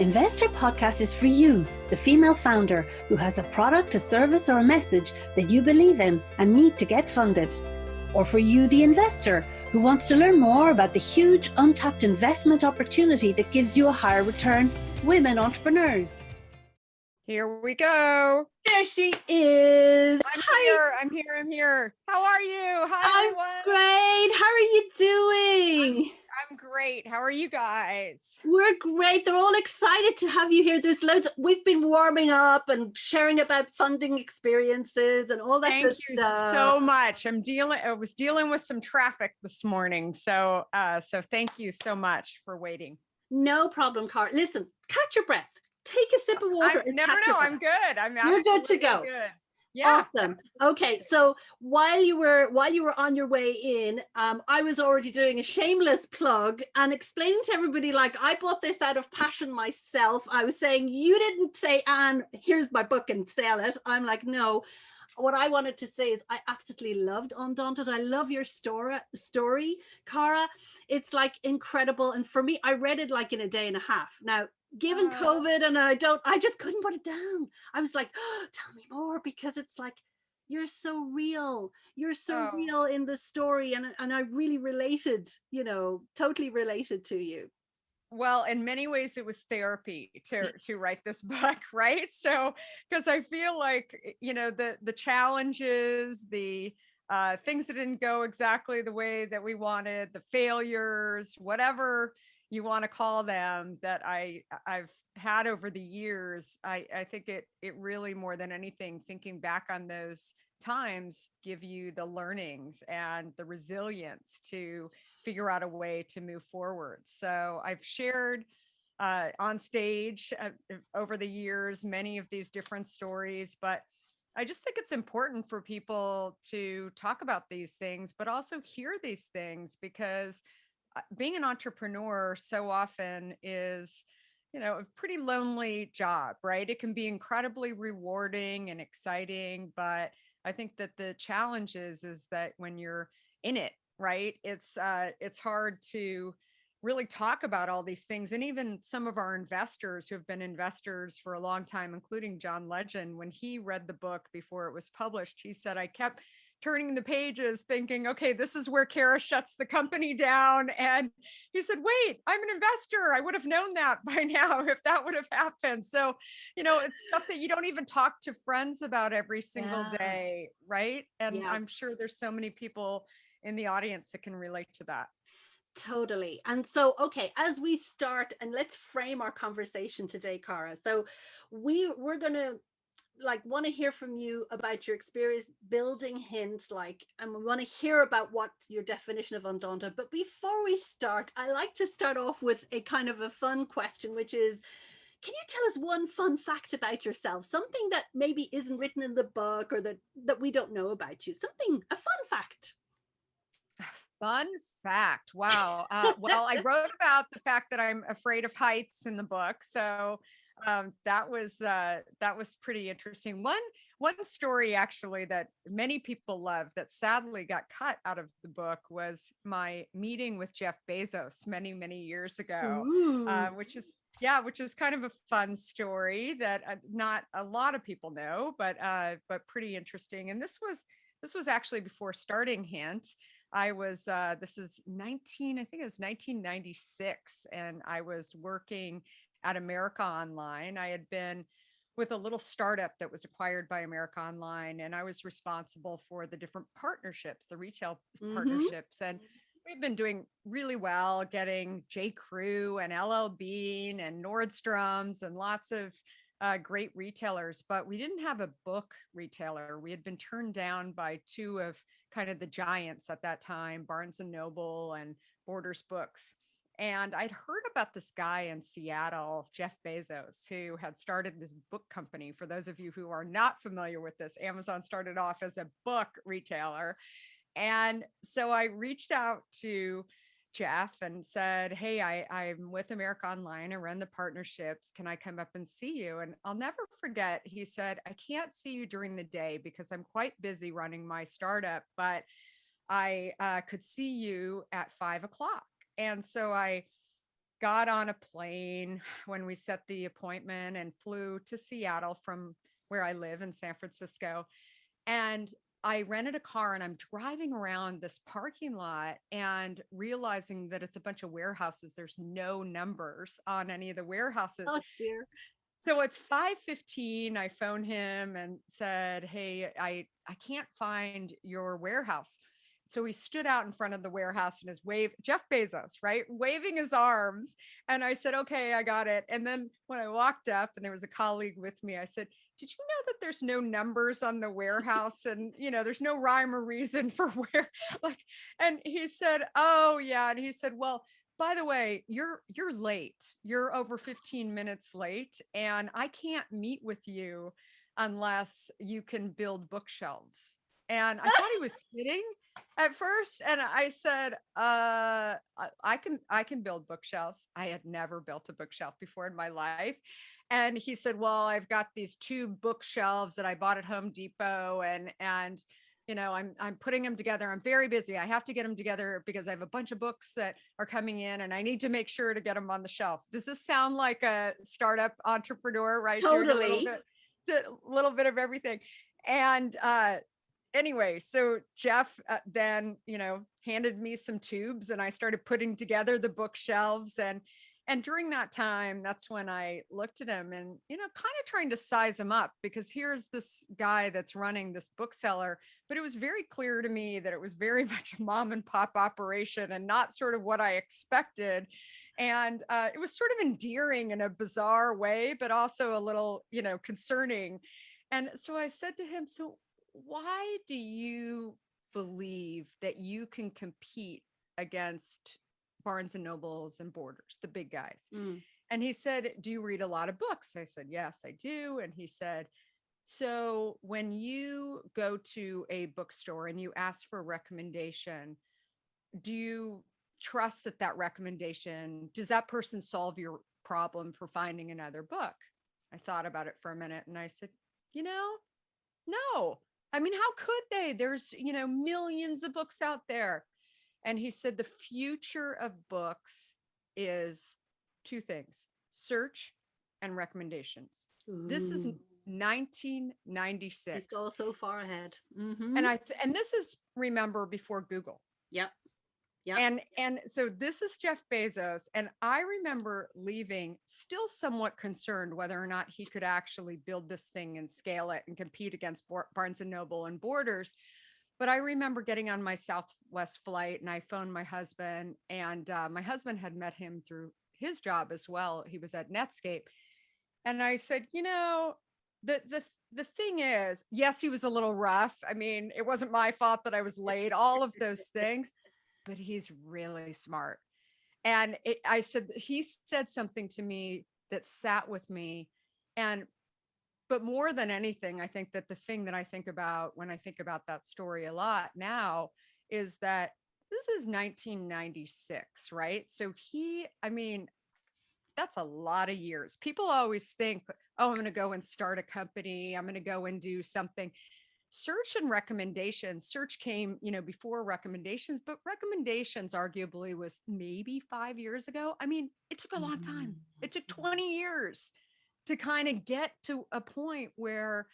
Investor Podcast is for you, the female founder who has a product, a service, or a message that you believe in and need to get funded. Or for you, the investor who wants to learn more about the huge untapped investment opportunity that gives you a higher return. Women entrepreneurs. Here we go. There she is. I'm here. How are you? Hi, everyone. Great. How are you doing? I'm great. How are you guys? We're great. They're all excited to have you here. There's loads. We've been warming up and sharing about funding experiences and all that Thank good you stuff. so much. I was dealing with some traffic this morning. So thank you so much for waiting. No problem, Kara. Listen, catch your breath. Take a sip of water. No, I'm good. You're good to go. Good. Yeah. Awesome. Okay, so while you were on your way in, I was already doing a shameless plug and explaining to everybody, like, I bought this out of passion myself. I was saying, you didn't say, Anne, here's my book and sell it. I'm like, no. What I wanted to say is I absolutely loved Undaunted. I love your story, Kara. It's like incredible. And for me, I read it like in a day and a half. Now, given COVID, and I just couldn't put it down. I was like, oh, tell me more, because it's like, you're so real. You're so real in the story. And I really related, totally related to you. Well, in many ways, it was therapy to write this book, right? So, because I feel like, the challenges, the things that didn't go exactly the way that we wanted, the failures, whatever you want to call them, that I've had over the years, I think it really, more than anything, thinking back on those times, give you the learnings and the resilience to figure out a way to move forward. So I've shared on stage over the years many of these different stories, but I just think it's important for people to talk about these things, but also hear these things, because being an entrepreneur so often is, a pretty lonely job, right? It can be incredibly rewarding and exciting, but I think that the challenge is that when you're in it, right, it's hard to really talk about all these things. And even some of our investors who have been investors for a long time, including John Legend, when he read the book before it was published, he said, I kept turning the pages thinking, okay, this is where Kara shuts the company down. And he said, wait, I'm an investor. I would have known that by now if that would have happened. So, it's stuff that you don't even talk to friends about every single day, right? And I'm sure there's so many people in the audience that can relate to that. Totally. And so, okay, as we start, and let's frame our conversation today, Kara. So we're going to want to hear from you about your experience building Hint, and we want to hear about what your definition of Undaunted. But before we start, I like to start off with a kind of a fun question, which is, can you tell us one fun fact about yourself? Something that maybe isn't written in the book, or that we don't know about you. A fun fact. Fun fact. Wow. Well, I wrote about the fact that I'm afraid of heights in the book. So that was pretty interesting. One story actually that many people love that sadly got cut out of the book was my meeting with Jeff Bezos many, many years ago, which is kind of a fun story that not a lot of people know, but pretty interesting. And this was actually before starting Hint. I was, this is I think it was 1996, and I was working at America Online. I had been with a little startup that was acquired by America Online, and I was responsible for the different partnerships, the retail partnerships. And we've been doing really well, getting J. Crew and LL Bean and Nordstrom's and lots of great retailers, but we didn't have a book retailer. We had been turned down by two of kind of the giants at that time, Barnes and Noble and Borders Books. And I'd heard about this guy in Seattle, Jeff Bezos, who had started this book company. For those of you who are not familiar with this, Amazon started off as a book retailer. And so I reached out to Jeff and said, hey, I'm with America Online. I run the partnerships. Can I come up and see you? And I'll never forget, he said, I can't see you during the day because I'm quite busy running my startup, but I could see you at 5 o'clock. And so I got on a plane when we set the appointment and flew to Seattle from where I live in San Francisco. And I rented a car and I'm driving around this parking lot and realizing that it's a bunch of warehouses. There's no numbers on any of the warehouses. Oh dear. So it's 5:15. I phoned him and said, "Hey, I can't find your warehouse." So he stood out in front of the warehouse and is Jeff Bezos, right? Waving his arms. And I said, "Okay, I got it." And then when I walked up and there was a colleague with me, I said, "Did you know that there's no numbers on the warehouse? And, there's no rhyme or reason for where, like," and he said, "Oh yeah." And he said, "Well, by the way, you're late. You're over 15 minutes late, and I can't meet with you unless you can build bookshelves." And I thought he was kidding at first, and I said, I can build bookshelves." I had never built a bookshelf before in my life. And he said, "Well, I've got these 2 bookshelves that I bought at Home Depot, and I'm putting them together. I'm very busy. I have to get them together because I have a bunch of books that are coming in and I need to make sure to get them on the shelf." Does this sound like a startup entrepreneur, right? Totally. A little bit of everything. And anyway, so Jeff then, handed me some tubes and I started putting together the bookshelves. And during that time, that's when I looked at him and, kind of trying to size him up, because here's this guy that's running this bookseller, but it was very clear to me that it was very much a mom and pop operation and not sort of what I expected. And it was sort of endearing in a bizarre way, but also a little, concerning. And so I said to him, "So why do you believe that you can compete against Barnes and Nobles and Borders, the big guys?" Mm. And he said, "Do you read a lot of books?" I said, "Yes, I do." And he said, "So when you go to a bookstore and you ask for a recommendation, do you trust that does that person solve your problem for finding another book?" I thought about it for a minute and I said, no. I mean, how could they? There's, millions of books out there. And he said, the future of books is 2 things: search and recommendations. This is Ooh. 1996. It's all so far ahead. Mm-hmm. And this is, remember, before Google. Yep. Yep. And so this is Jeff Bezos. And I remember leaving still somewhat concerned whether or not he could actually build this thing and scale it and compete against Barnes and Noble and Borders. But I remember getting on my Southwest flight and I phoned my husband, and my husband had met him through his job as well. He was at Netscape. And I said, the thing is, yes, he was a little rough. I mean, it wasn't my fault that I was late, all of those things, but he's really smart. And he said something to me that sat with me. But more than anything, I think that the thing that I think about when I think about that story a lot now is that this is 1996, right? So that's a lot of years. People always think, "Oh, I'm going to go and start a company. I'm going to go and do something." Search and recommendations. Search came, before recommendations, but recommendations arguably was maybe 5 years ago. I mean, it took a long time. It took 20 years to kind of get to a point where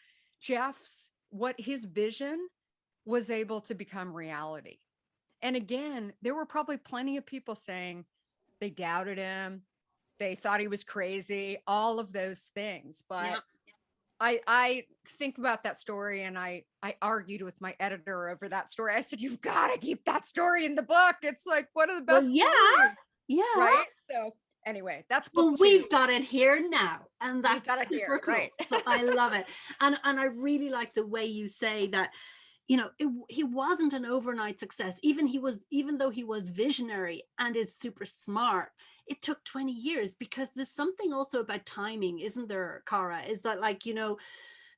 what his vision was able to become reality. And again, there were probably plenty of people saying they doubted him. They thought he was crazy, all of those things. But yeah. I think about that story and I argued with my editor over that story. I said, "You've got to keep that story in the book. It's like one of the best stories." Yeah. Right. So anyway, that's book 2. We've got it here now, and that's got it super here, cool. right? So I love it, and I really like the way you say that. He wasn't an overnight success. Even though he was visionary and is super smart, it took 20 years, because there's something also about timing, isn't there, Kara? Is that, like,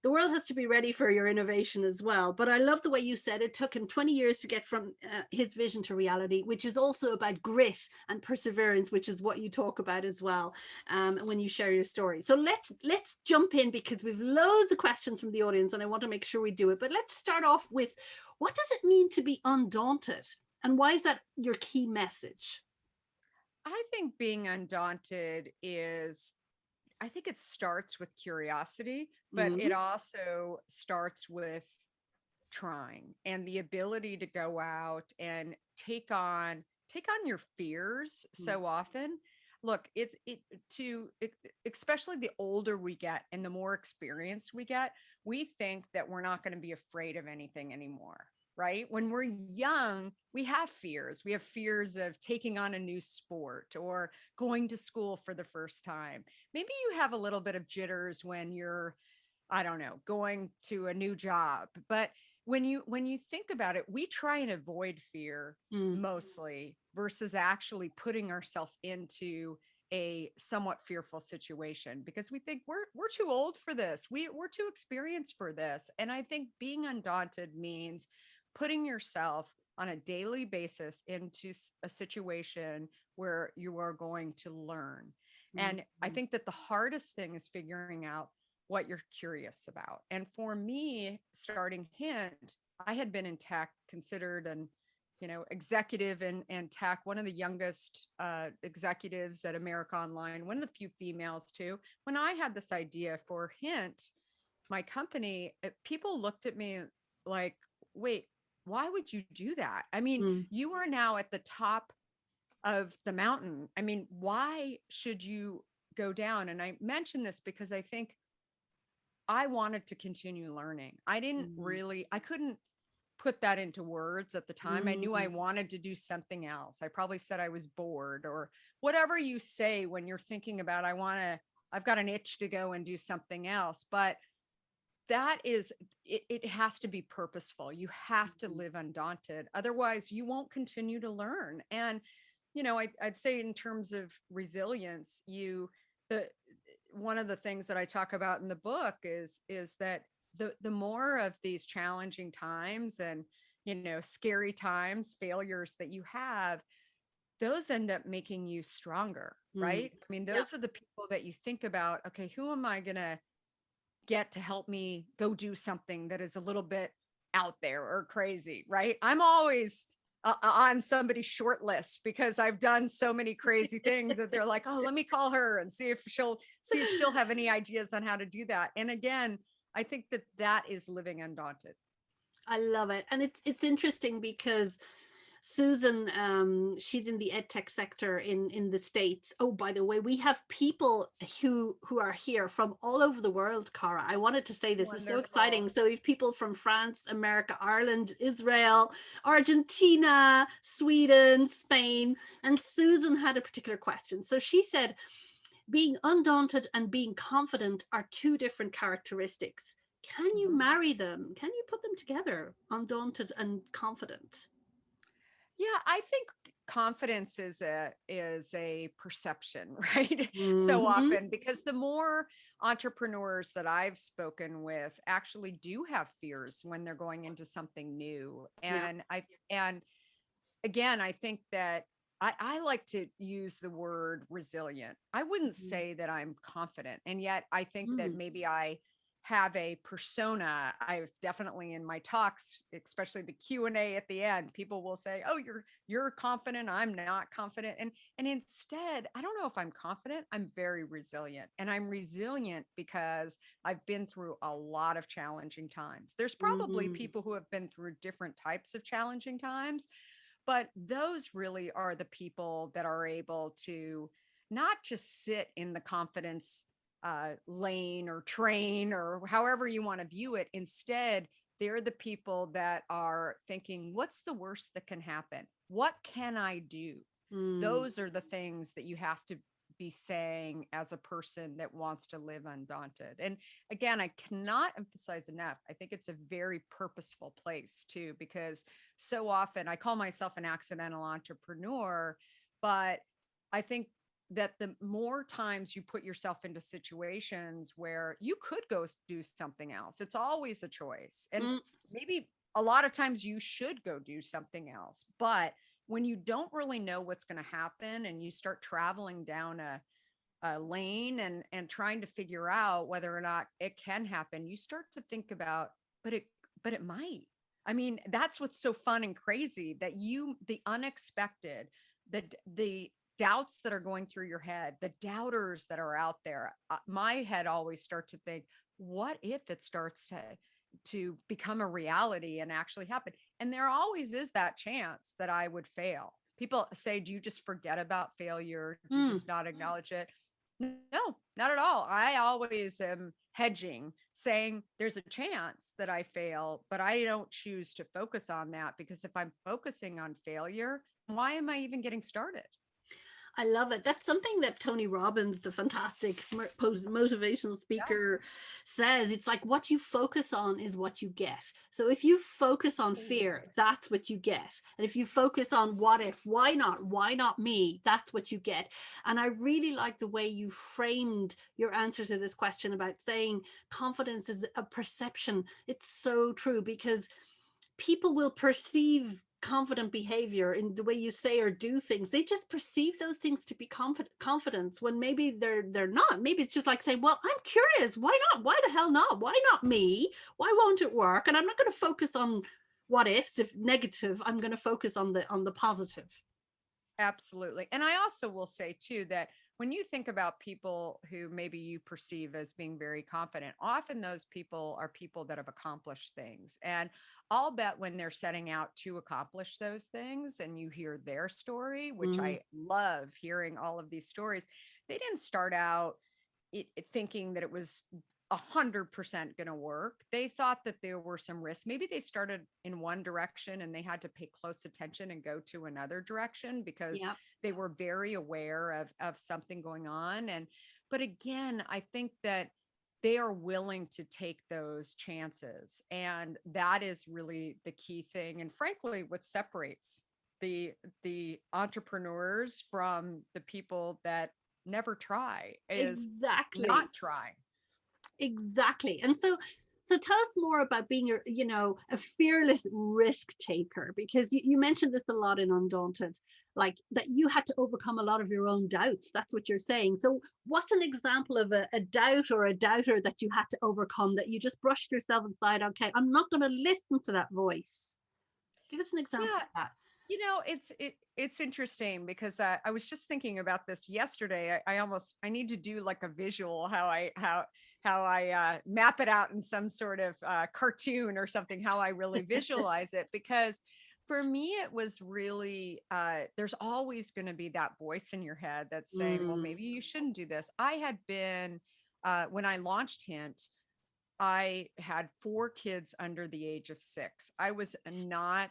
the world has to be ready for your innovation as well. But I love the way you said it took him 20 years to get from his vision to reality, which is also about grit and perseverance, which is what you talk about as well when you share your story. So let's jump in, because we've loads of questions from the audience and I want to make sure we do it. But let's start off with, what does it mean to be undaunted? And why is that your key message? I think being undaunted is, I think it starts with curiosity, but it Mhm. also starts with trying and the ability to go out and take on your fears Mm. so often. Look, it's it to it, especially the older we get and the more experience we get, we think that we're not going to be afraid of anything anymore, right? When we're young, we have fears. We have fears of taking on a new sport or going to school for the first time. Maybe you have a little bit of jitters when you're, I don't know, going to a new job. But when you think about it, we try and avoid fear Mm. mostly versus actually putting ourselves into a somewhat fearful situation because we think we're too old for this. We're too experienced for this. And I think being undaunted means putting yourself on a daily basis into a situation where you are going to learn. And I Mhm. think that the hardest thing is figuring out what you're curious about. And for me, starting Hint, I had been in tech, considered an executive in tech, one of the youngest executives at America Online, one of the few females too. When I had this idea for Hint, my company, people looked at me like, wait, why would you do that? I mean, Mm. you are now at the top of the mountain. I mean, why should you go down? And I mention this because I think I wanted to continue learning. Mm. I couldn't put that into words at the time. I knew I Mm. wanted to do something else. I probably said I was bored or whatever you say when you're thinking about, I've got an itch to go and do something else. But that is, it has to be purposeful. You have to Mhm. live undaunted. Otherwise, you won't continue to learn. And, I'd say in terms of resilience, the, one of the things that I talk about in the book is that the more of these challenging times and scary times, failures that you have, those end up making you stronger, Mm. right? I mean, Yeah. those are the people that you think about, okay, who am I going to get to help me go do something that is a little bit out there or crazy, right? I'm always on somebody's short list because I've done so many crazy things that they're like, oh, let me call her and see if she'll have any ideas on how to do that. And again, I think that that is living undaunted. I love it. And it's interesting because Susan, she's in the ed tech sector in the States. Oh, by the way, we have people who are here from all over the world, Cara. I wanted to say this is so Wonderful. exciting. So we have people from France, America, Ireland, Israel, Argentina, Sweden, Spain, and Susan had a particular question. So she said, being undaunted and being confident are two different characteristics. Can you Mhm. marry them? Can you put them together? Undaunted and confident. Yeah, I think confidence is a perception, right? So Mhm. often because the more entrepreneurs that I've spoken with actually do have fears when they're going into something new. Yeah. And again, I think that I like to use the word resilient. I wouldn't Mhm. say that I'm confident. And yet I think that Mm. maybe I have a persona. I've definitely in my talks, especially the Q&A at the end, people will say, "Oh, you're confident, I'm not confident." And instead, I don't know if I'm confident, I'm very resilient. And I'm resilient because I've been through a lot of challenging times. There's probably Mhm. people who have been through different types of challenging times, but those really are the people that are able to not just sit in the confidence lane or train or however you want to view it. Instead, they're the people that are thinking, what's the worst that can happen? What can I do? Mm. Those are the things that you have to be saying as a person that wants to live undaunted. And again, I cannot emphasize enough. I think it's a very purposeful place too, because so often I call myself an accidental entrepreneur, but I think that the more times you put yourself into situations where you could go do something else, it's always a choice. And Mm. maybe a lot of times you should go do something else. But when you don't really know what's going to happen and you start traveling down a lane and trying to figure out whether or not it can happen, you start to think about, but it might. I mean, that's what's so fun and crazy, that the unexpected, the doubts that are going through your head, the doubters that are out there, my head always starts to think, what if it starts to become a reality and actually happen? And there always is that chance that I would fail. People say, do you just forget about failure? Do you Hmm. just not acknowledge it? No, not at all. I always am hedging, saying there's a chance that I fail, but I don't choose to focus on that, because if I'm focusing on failure, why am I even getting started? I love it. That's something that Tony Robbins, the fantastic motivational Yeah. speaker, says. It's like what you focus on is what you get. So if you focus on fear, Ooh. that's what you get. And if you focus on what if, why not me, that's what you get. And I really like the way you framed your answer to this question about saying confidence is a perception. It's so true, because people will perceive confident behavior in the way you say or do things. They just perceive those things to be confidence, when maybe they're not. Maybe it's just like saying, well, I'm curious, why not, why the hell not, why not me, why won't it work? And I'm not going to focus on what ifs, if negative. I'm going to focus on the positive. Absolutely. And I also will say too that when you think about people who maybe you perceive as being very confident, often those people are people that have accomplished things. And I'll bet when they're setting out to accomplish those things and you hear their story, which Mm. I love hearing all of these stories, they didn't start out thinking that it was 100% going to work. They thought that there were some risks. Maybe they started in one direction and they had to pay close attention and go to another direction because Yeah. they were very aware of something going on. And but again, I think that they are willing to take those chances, and that is really the key thing. And frankly, what separates the entrepreneurs from the people that never try is Exactly. not trying. Exactly. And so tell us more about being a fearless risk taker, because you mentioned this a lot in Undaunted, like that you had to overcome a lot of your own doubts. That's what you're saying. So what's an example of a doubt or a doubter that you had to overcome, that you just brushed yourself aside? Okay, I'm not going to listen to that voice. Give us an example Yeah, of that. it's interesting because I was just thinking about this yesterday. I need to do like a visual, how I map it out in some sort of cartoon or something, how I really visualize it. Because for me it was really there's always going to be that voice in your head that's saying, well, Mm. maybe you shouldn't do this. I had been when I launched Hint, I had 4 kids under the age of 6. I was not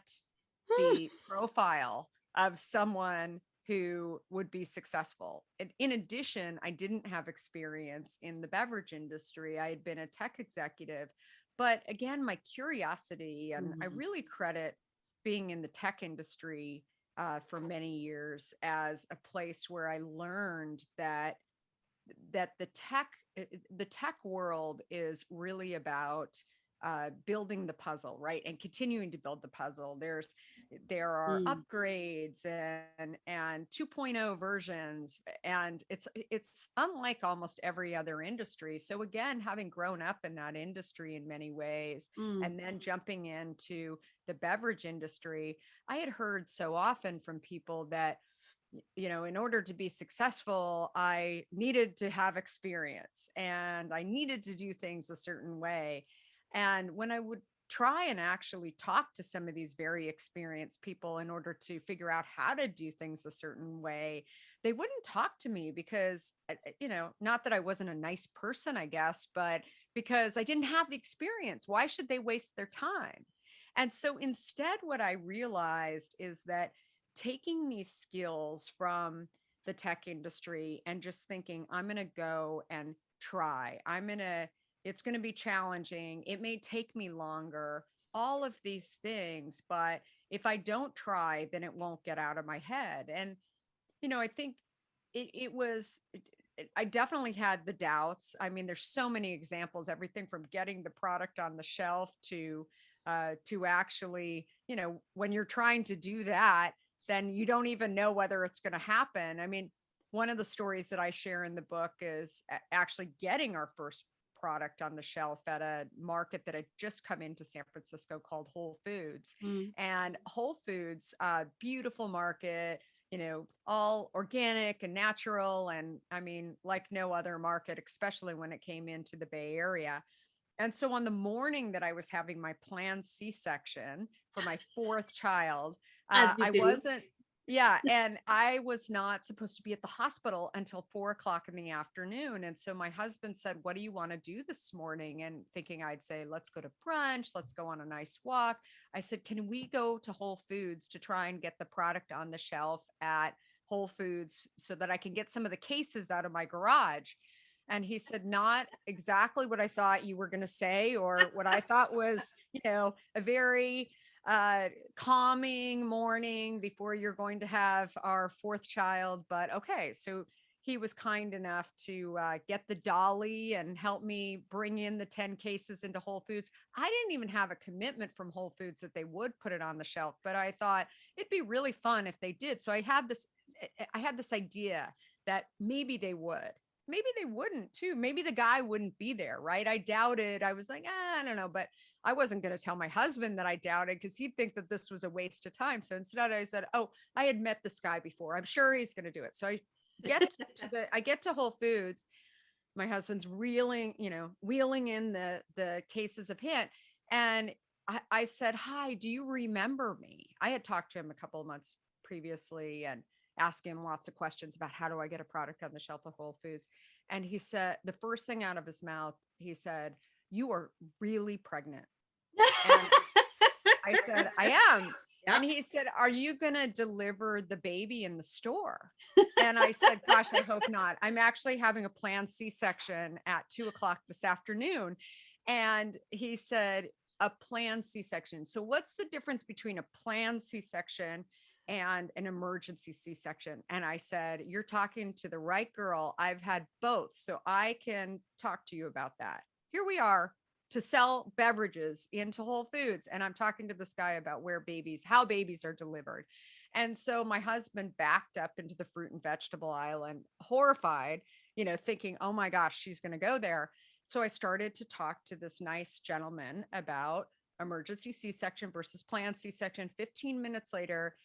Hmm. the profile of someone who would be successful. And in addition, I didn't have experience in the beverage industry. I had been a tech executive. But again, my curiosity, and I Mhm. really credit being in the tech industry for many years as a place where I learned that the tech world is really about building the puzzle, right, and continuing to build the puzzle. There are Mm. upgrades and 2.0 versions, and it's unlike almost every other industry. So again, having grown up in that industry in many ways, Mm. and then jumping into the beverage industry, I had heard so often from people that in order to be successful, I needed to have experience and I needed to do things a certain way. And when I would try and actually talk to some of these very experienced people in order to figure out how to do things a certain way, they wouldn't talk to me because, not that I wasn't a nice person, I guess, but because I didn't have the experience. Why should they waste their time? And so instead, what I realized is that taking these skills from the tech industry and just thinking, I'm going to go and try. It's going to be challenging. It may take me longer, all of these things. But if I don't try, then it won't get out of my head. And, I think it was, I definitely had the doubts. I mean, there's so many examples, everything from getting the product on the shelf to actually, when you're trying to do that, then you don't even know whether it's going to happen. I mean, one of the stories that I share in the book is actually getting our first product on the shelf at a market that had just come into San Francisco called Whole Foods. Mm. And Whole Foods, beautiful market, all organic and natural. And I mean, like no other market, especially when it came into the Bay Area. And so on the morning that I was having my planned C-section for my fourth child, As you I do. wasn't, yeah, and I was not supposed to be at the hospital until 4 o'clock in the afternoon. And so my husband said, "What do you want to do this morning?" And thinking I'd say, "Let's go to brunch, let's go on a nice walk." I said, "Can we go to Whole Foods to try and get the product on the shelf at Whole Foods so that I can get some of the cases out of my garage?" And he said, "Not exactly what I thought you were going to say, or what I thought was, a very calming morning before you're going to have our fourth child. But okay." So he was kind enough to get the dolly and help me bring in the 10 cases into Whole Foods. I didn't even have a commitment from Whole Foods that they would put it on the shelf, but I thought it'd be really fun if they did. So I had this idea that maybe they would. Maybe they wouldn't too. Maybe the guy wouldn't be there, right? I doubted. I was like, I don't know, but I wasn't going to tell my husband that I doubted because he'd think that this was a waste of time. So instead I said, "Oh, I had met this guy before. I'm sure he's going to do it." So I get to Whole Foods. My husband's wheeling in the cases of hint. And I said, "Hi, do you remember me?" I had talked to him a couple of months previously and asked him lots of questions about how do I get a product on the shelf of Whole Foods. And he said, the first thing out of his mouth, he said, "You are really pregnant." And I said, "I am." Yeah. And he said, "Are you going to deliver the baby in the store?" And I said, "Gosh, I hope not. I'm actually having a planned C-section at 2 o'clock this afternoon." And he said, "A planned C-section. So what's the difference between a planned C-section and an emergency C-section?" And I said, "You're talking to the right girl. I've had both, so I can talk to you about that." Here we are to sell beverages into Whole Foods. And I'm talking to this guy about how babies are delivered. And so my husband backed up into the fruit and vegetable aisle and horrified, thinking, "Oh my gosh, she's going to go there." So I started to talk to this nice gentleman about emergency C-section versus planned C-section. 15 minutes later,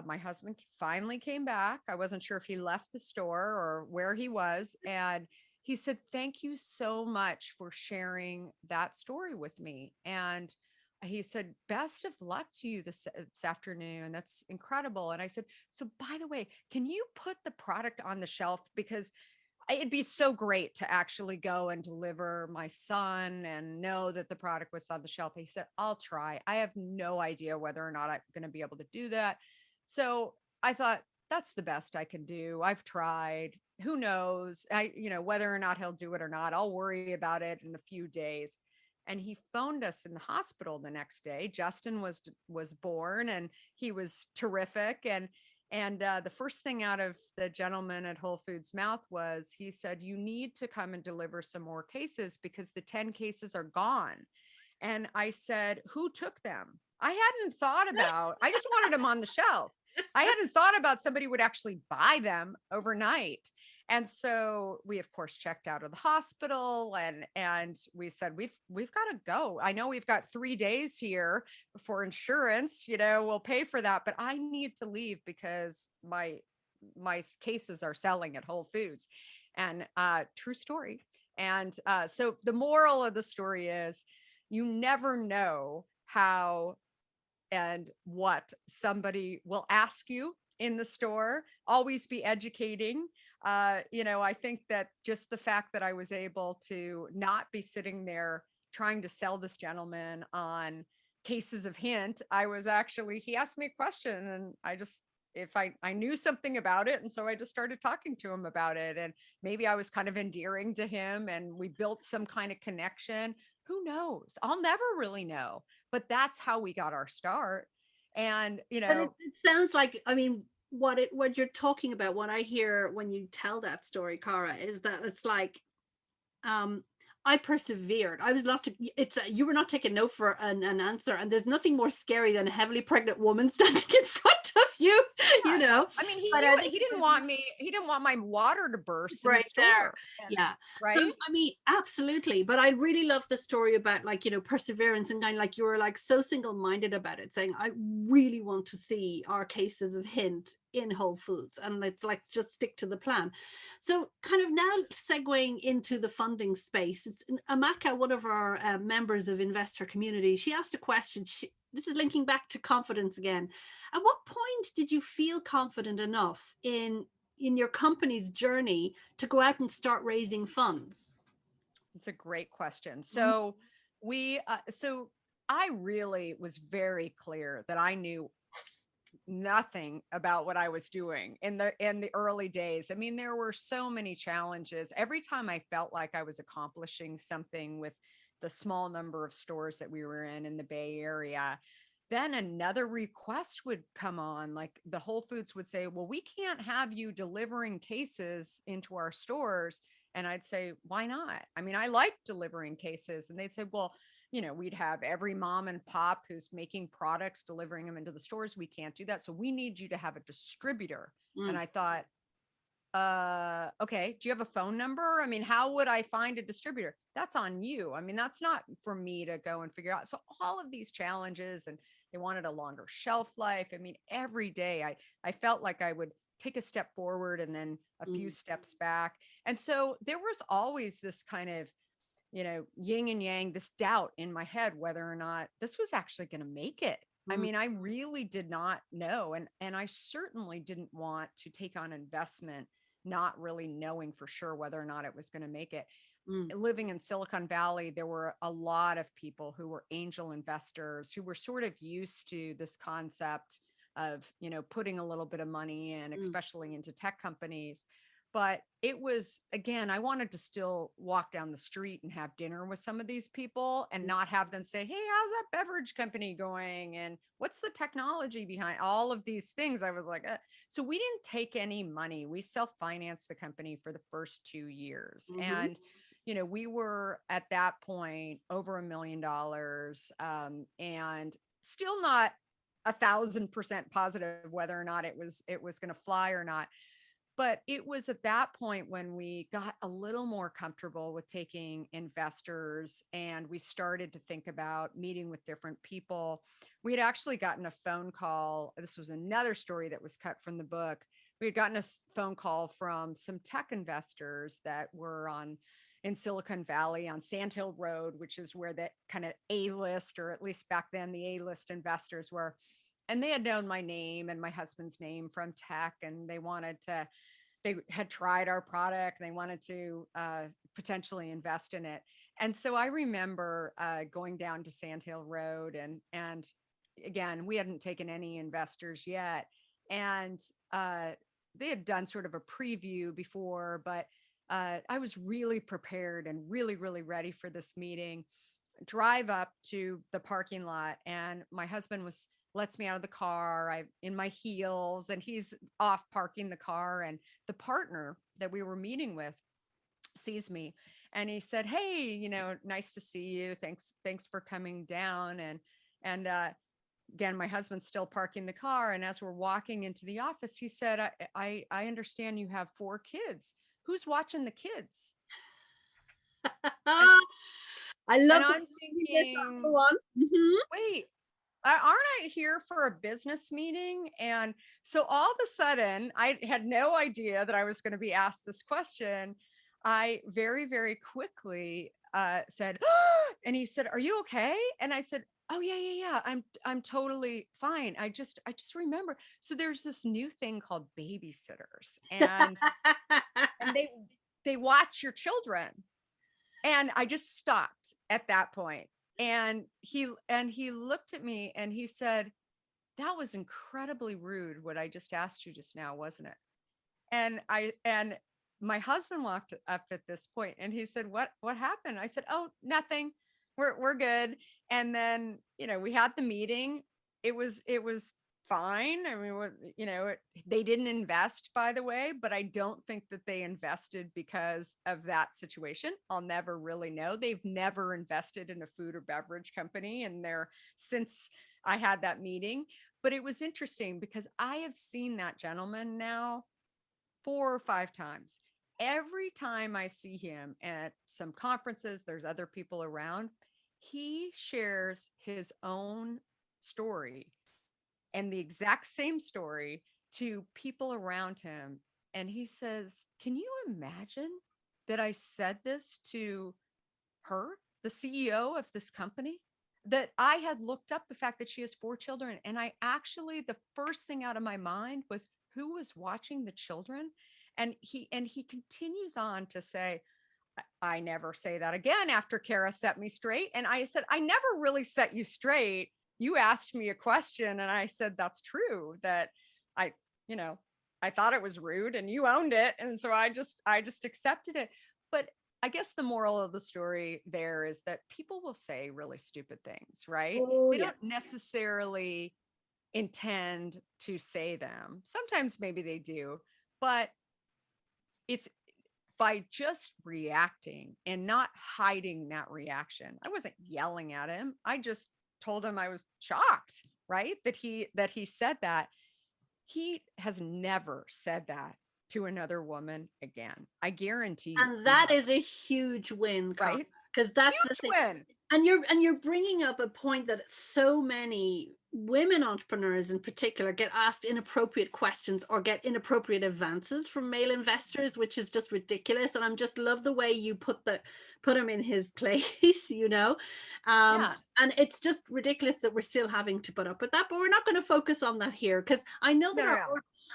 my husband finally came back. I wasn't sure if he left the store or where he was. And he said, "Thank you so much for sharing that story with me." And he said, "Best of luck to you this afternoon. That's incredible." And I said, "So by the way, can you put the product on the shelf? Because it'd be so great to actually go and deliver my son and know that the product was on the shelf." He said, "I'll try. I have no idea whether or not I'm going to be able to do that." So I thought, that's the best I can do. I've tried. Who knows? Whether or not he'll do it or not, I'll worry about it in a few days. And he phoned us in the hospital the next day. Justin was born, and he was terrific. And the first thing out of the gentleman at Whole Foods' mouth was, he said, "You need to come and deliver some more cases because the 10 cases are gone." And I said, "Who took them?" I hadn't thought about, I just wanted them on the shelf. I hadn't thought about somebody would actually buy them overnight. And so we of course checked out of the hospital, and we said, we've got to go. I know we've got 3 days here for insurance, we'll pay for that, but I need to leave because my cases are selling at Whole Foods. And true story. And so the moral of the story is, you never know how and what somebody will ask you in the store. Always be educating. I think that just the fact that I was able to not be sitting there trying to sell this gentleman on cases of hint, he asked me a question, and if I knew something about it. And so I just started talking to him about it. And maybe I was kind of endearing to him, and we built some kind of connection. Who knows? I'll never really know, but that's how we got our start. And, But it sounds like, I mean, what you're talking about, what I hear when you tell that story, Cara, is that it's like, I persevered. I was not, you were not taking no for an answer. And there's nothing more scary than a heavily pregnant woman standing in front of you, I mean, But I think he didn't want my water to burst in the right store. there. Yeah. Right. So, I mean, absolutely. But I really love the story about, like, perseverance, and kind of like you were like so single-minded about it, saying, "I really want to see our cases of hint in Whole Foods, and it's like, just stick to the plan. So kind of now segueing into the funding space, it's Amaka, one of our members of investor community, she asked a question. This is linking back to confidence again. At what point did you feel confident enough in your company's journey to go out and start raising funds? It's a great question. So so I really was very clear that I knew nothing about what I was doing in the early days. I mean, there were so many challenges. Every time I felt like I was accomplishing something with the small number of stores that we were in the Bay Area, then another request would come on. Like the Whole Foods would say, well, we can't have you delivering cases into our stores. And I'd say, why not? I mean, I like delivering cases. And they'd say, well, we'd have every mom and pop who's making products, delivering them into the stores. We can't do that. So we need you to have a distributor. And I thought, okay, do you have a phone number? I mean, how would I find a distributor? That's on you. I mean, that's not for me to go and figure out. So all of these challenges, and they wanted a longer shelf life. I mean, every day I felt like I would take a step forward and then a few steps back. And so there was always this kind of, yin and yang, this doubt in my head, whether or not this was actually going to make it. I mean, I really did not know. And I certainly didn't want to take on investment, not really knowing for sure whether or not it was going to make it. Living in Silicon Valley, there were a lot of people who were angel investors who were sort of used to this concept of, putting a little bit of money in, especially into tech companies. But it was, again, I wanted to still walk down the street and have dinner with some of these people and not have them say, hey, how's that beverage company going? And what's the technology behind all of these things? I was like, so we didn't take any money. We self-financed the company for the first 2 years. And, we were at that point over $1 million, and still not 1,000% positive whether or not it was going to fly or not. But it was at that point when we got a little more comfortable with taking investors, and we started to think about meeting with different people. We had actually gotten a phone call. This was another story that was cut from the book. We had gotten a phone call from some tech investors that were in Silicon Valley on Sand Hill Road, which is where the kind of A-list, or at least back then the A-list investors were. And they had known my name and my husband's name from tech, and they had tried our product, and they wanted to potentially invest in it. And so I remember going down to Sand Hill Road, and again, we hadn't taken any investors yet. And they had done sort of a preview before, but I was really prepared and really, really ready for this meeting. Drive up to the parking lot, and my husband lets me out of the car. I'm in my heels, and he's off parking the car. And the partner that we were meeting with sees me, and he said, hey, nice to see you. Thanks for coming down. And again, my husband's still parking the car. And as we're walking into the office, he said, I understand you have 4 kids. Who's watching the kids? I love. And I'm thinking, wait, aren't I here for a business meeting? And so all of a sudden, I had no idea that I was going to be asked this question. I very, very quickly said, and he said, are you okay? And I said, oh yeah. I'm totally fine. I just remember. So there's this new thing called babysitters, and they watch your children. And I just stopped at that point. And he looked at me and he said, that was incredibly rude, what I just asked you just now, wasn't it? And my husband walked up at this point, and he said, what happened? I said, oh, nothing. We're good. And then, we had the meeting. It was fine. I mean, they didn't invest, by the way, but I don't think that they invested because of that situation. I'll never really know. They've never invested in a food or beverage company since I had that meeting. But it was interesting because I have seen that gentleman now 4 or 5 times. Every time I see him at some conferences, there's other people around, he shares his own story, and the exact same story, to people around him. And he says, can you imagine that I said this to her, the CEO of this company? That I had looked up the fact that she has 4 children. And I actually, the first thing out of my mind was who was watching the children. And he continues on to say, I never say that again after Kara set me straight. And I said, I never really set you straight. You asked me a question and I said, that's true, that I, you know, I thought it was rude and you owned it. And so I just accepted it. But I guess the moral of the story there is that people will say really stupid things, right? Oh, They yeah. don't necessarily intend to say them. Sometimes maybe they do, but it's by just reacting and not hiding that reaction. I wasn't yelling at him. I just told him I was shocked, right? That he said that. He has never said that to another woman again. I guarantee you. And that is a huge win, right? because that's the Huge thing. win. And you're bringing up a point that so many women entrepreneurs in particular get asked inappropriate questions or get inappropriate advances from male investors, which is just ridiculous. And I'm just love the way you put him in his place, you know. Yeah. And it's just ridiculous that we're still having to put up with that, but we're not going to focus on that here, because I know that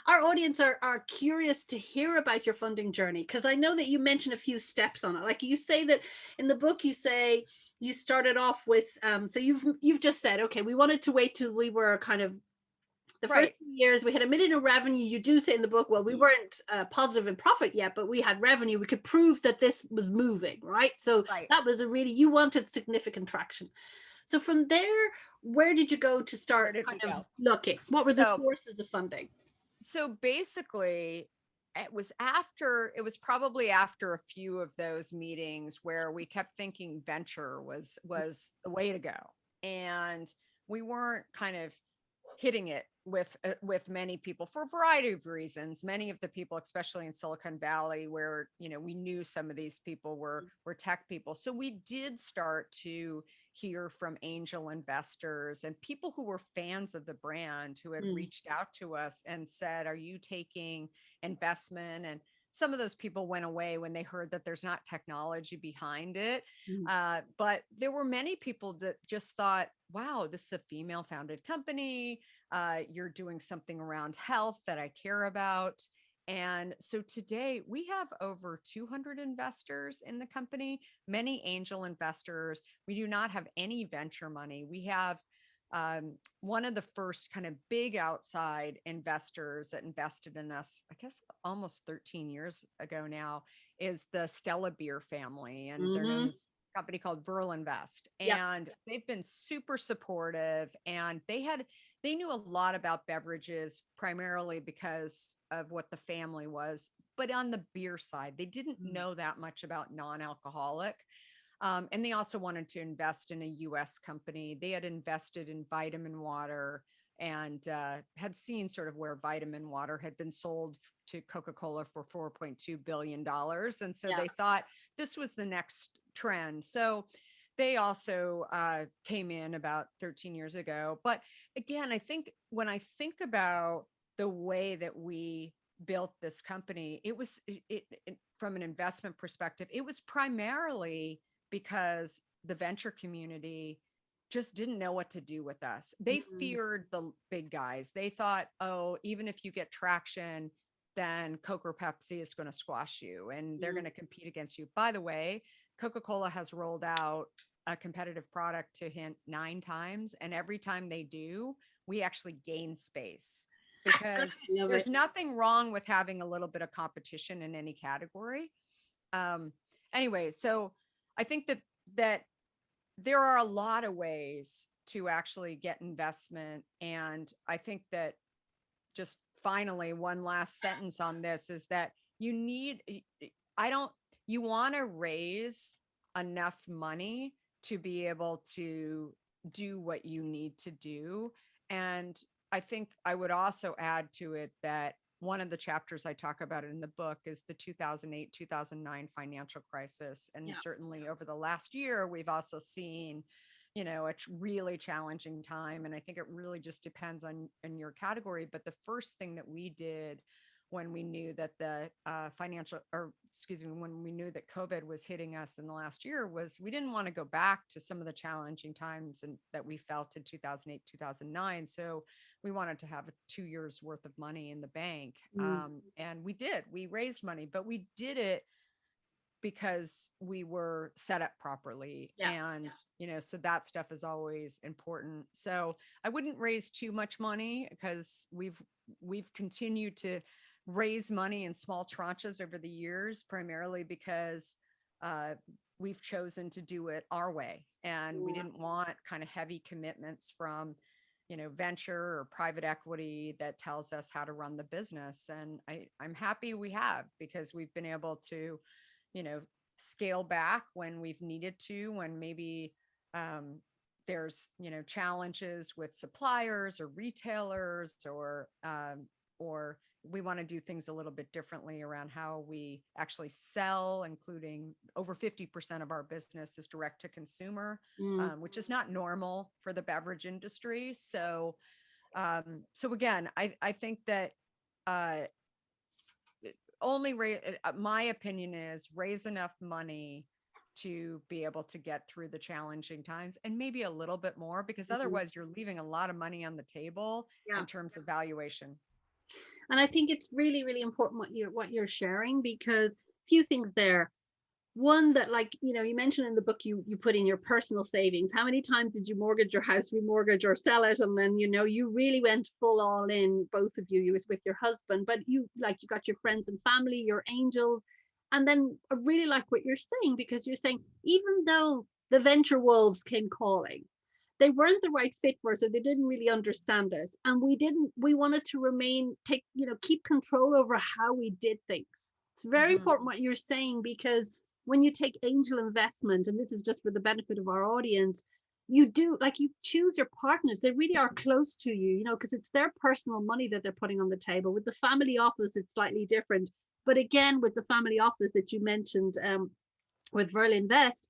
our audience are curious to hear about your funding journey, because I know that you mentioned a few steps on it. Like you say that in the book, you say you started off with so you've just said, okay, we wanted to wait till we were kind of the first 2 years we had $1 million in revenue. You do say in the book, well, we weren't positive in profit yet, but we had revenue. We could prove that this was moving, right? So that was you wanted significant traction. So from there, where did you go to start kind of looking? What were the sources of funding? So basically, it was probably after a few of those meetings where we kept thinking venture was the way to go. And we weren't kind of hitting it with many people for a variety of reasons. Many of the people, especially in Silicon Valley, where, we knew some of these people were tech people. So we did start to hear from angel investors and people who were fans of the brand, who had reached out to us and said, are you taking investment? And some of those people went away when they heard that there's not technology behind it. But there were many people that just thought, wow, this is a female founded company. You're doing something around health that I care about. And so today we have over 200 investors in the company, many angel investors. We do not have any venture money. We have one of the first kind of big outside investors that invested in us, I guess almost 13 years ago now, is the Stella Beer family. And they're known as a company called Verl Invest. And they've been super supportive. And they knew a lot about beverages, primarily because of what the family was. But on the beer side, they didn't know that much about non-alcoholic. And they also wanted to invest in a US company. They had invested in Vitamin Water and had seen sort of where Vitamin Water had been sold to Coca-Cola for $4.2 billion. And so they thought this was the next trend. So they also came in about 13 years ago. But again, I think when I think about the way that we built this company, it was from an investment perspective, it was primarily because the venture community just didn't know what to do with us. They feared the big guys. They thought, oh, even if you get traction, then Coke or Pepsi is going to squash you and they're going to compete against you. By the way, Coca-Cola has rolled out a competitive product to Hint 9 times. And every time they do, we actually gain space, because there's nothing wrong with having a little bit of competition in any category. Anyway, so I think that there are a lot of ways to actually get investment. And I think that just finally, one last sentence on this is that you want to raise enough money to be able to do what you need to do. And I think I would also add to it that one of the chapters I talk about in the book is the 2008-2009 financial crisis. And certainly over the last year, we've also seen, really challenging time. And I think it really just depends on your category. But the first thing that we did when we knew that when we knew that COVID was hitting us in the last year, was we didn't want to go back to some of the challenging times that we felt in 2008, 2009. So we wanted to have 2 years worth of money in the bank. And we raised money, but we did it because we were set up properly. Yeah. And, so that stuff is always important. So I wouldn't raise too much money, because we've continued to raise money in small tranches over the years, primarily because we've chosen to do it our way. And we didn't want kind of heavy commitments from, venture or private equity that tells us how to run the business. And I'm happy we have, because we've been able to, scale back when we've needed to, when maybe there's, challenges with suppliers or retailers, or we want to do things a little bit differently around how we actually sell, including over 50% of our business is direct to consumer, which is not normal for the beverage industry. So again, I think that my opinion is raise enough money to be able to get through the challenging times, and maybe a little bit more, because otherwise you're leaving a lot of money on the table in terms of valuation. And I think it's really, really important what you're sharing, because few things there. One, that, like, you mentioned in the book, you put in your personal savings. How many times did you mortgage your house, remortgage, or sell it? And then, you really went full all in, both of you. You was with your husband, but you got your friends and family, your angels. And then I really like what you're saying, because you're saying, even though the venture wolves came calling, they weren't the right fit for us, or they didn't really understand us. And we wanted to keep control over how we did things. It's very important what you're saying, because when you take angel investment, and this is just for the benefit of our audience, you choose your partners. They really are close to you, because it's their personal money that they're putting on the table. With the family office, it's slightly different. But again, with the family office that you mentioned, with Verl Invest,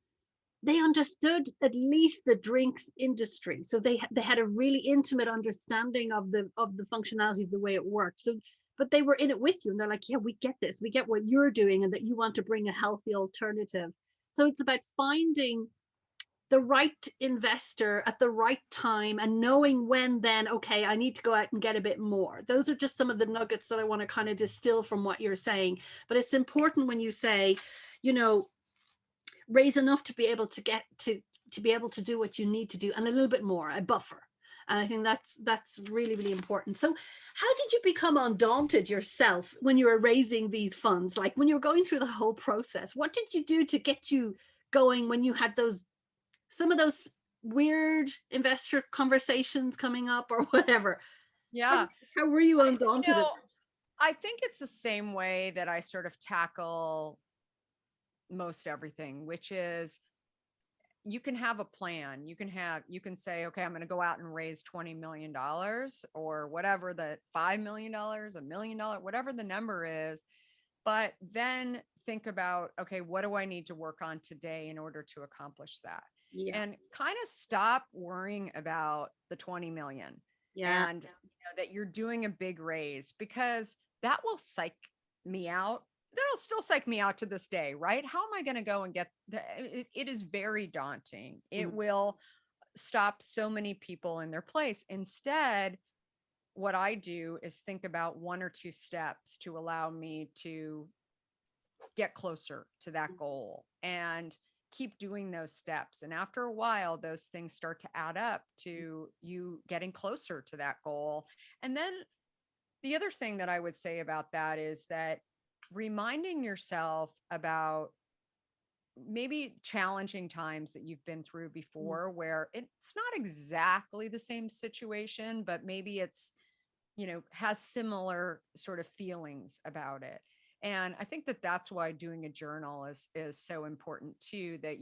they understood at least the drinks industry. So they had a really intimate understanding of the functionalities, the way it worked. So, but they were in it with you, and they're like, yeah, we get this. We get what you're doing, and that you want to bring a healthy alternative. So it's about finding the right investor at the right time, and knowing when, then, okay, I need to go out and get a bit more. Those are just some of the nuggets that I want to kind of distill from what you're saying. But it's important when you say, raise enough to be able to get to be able to do what you need to do, and a little bit more, a buffer. And I think that's really, really important. So how did you become undaunted yourself when you were raising these funds? Like, when you were going through the whole process, what did you do to get you going when you had some of those weird investor conversations coming up, or whatever? Yeah. How were you undaunted? I think it's the same way that I sort of tackle most everything, which is, you can have a plan. You can say, okay, I'm going to go out and raise $20 million, or whatever, the $5 million, $1 million, whatever the number is. But then think about, okay, what do I need to work on today in order to accomplish that? Yeah. And kind of stop worrying about the 20 million. Yeah. And that you're doing a big raise, because that will psych me out. That'll still psych me out to this day, right? How am I going to go and get it is very daunting. It will stop so many people in their place. Instead, what I do is think about 1 or 2 steps to allow me to get closer to that goal, and keep doing those steps. And after a while, those things start to add up to you getting closer to that goal. And then the other thing that I would say about that is that reminding yourself about maybe challenging times that you've been through before, where it's not exactly the same situation, but maybe it's, has similar sort of feelings about it. And I think that that's why doing a journal is so important too, that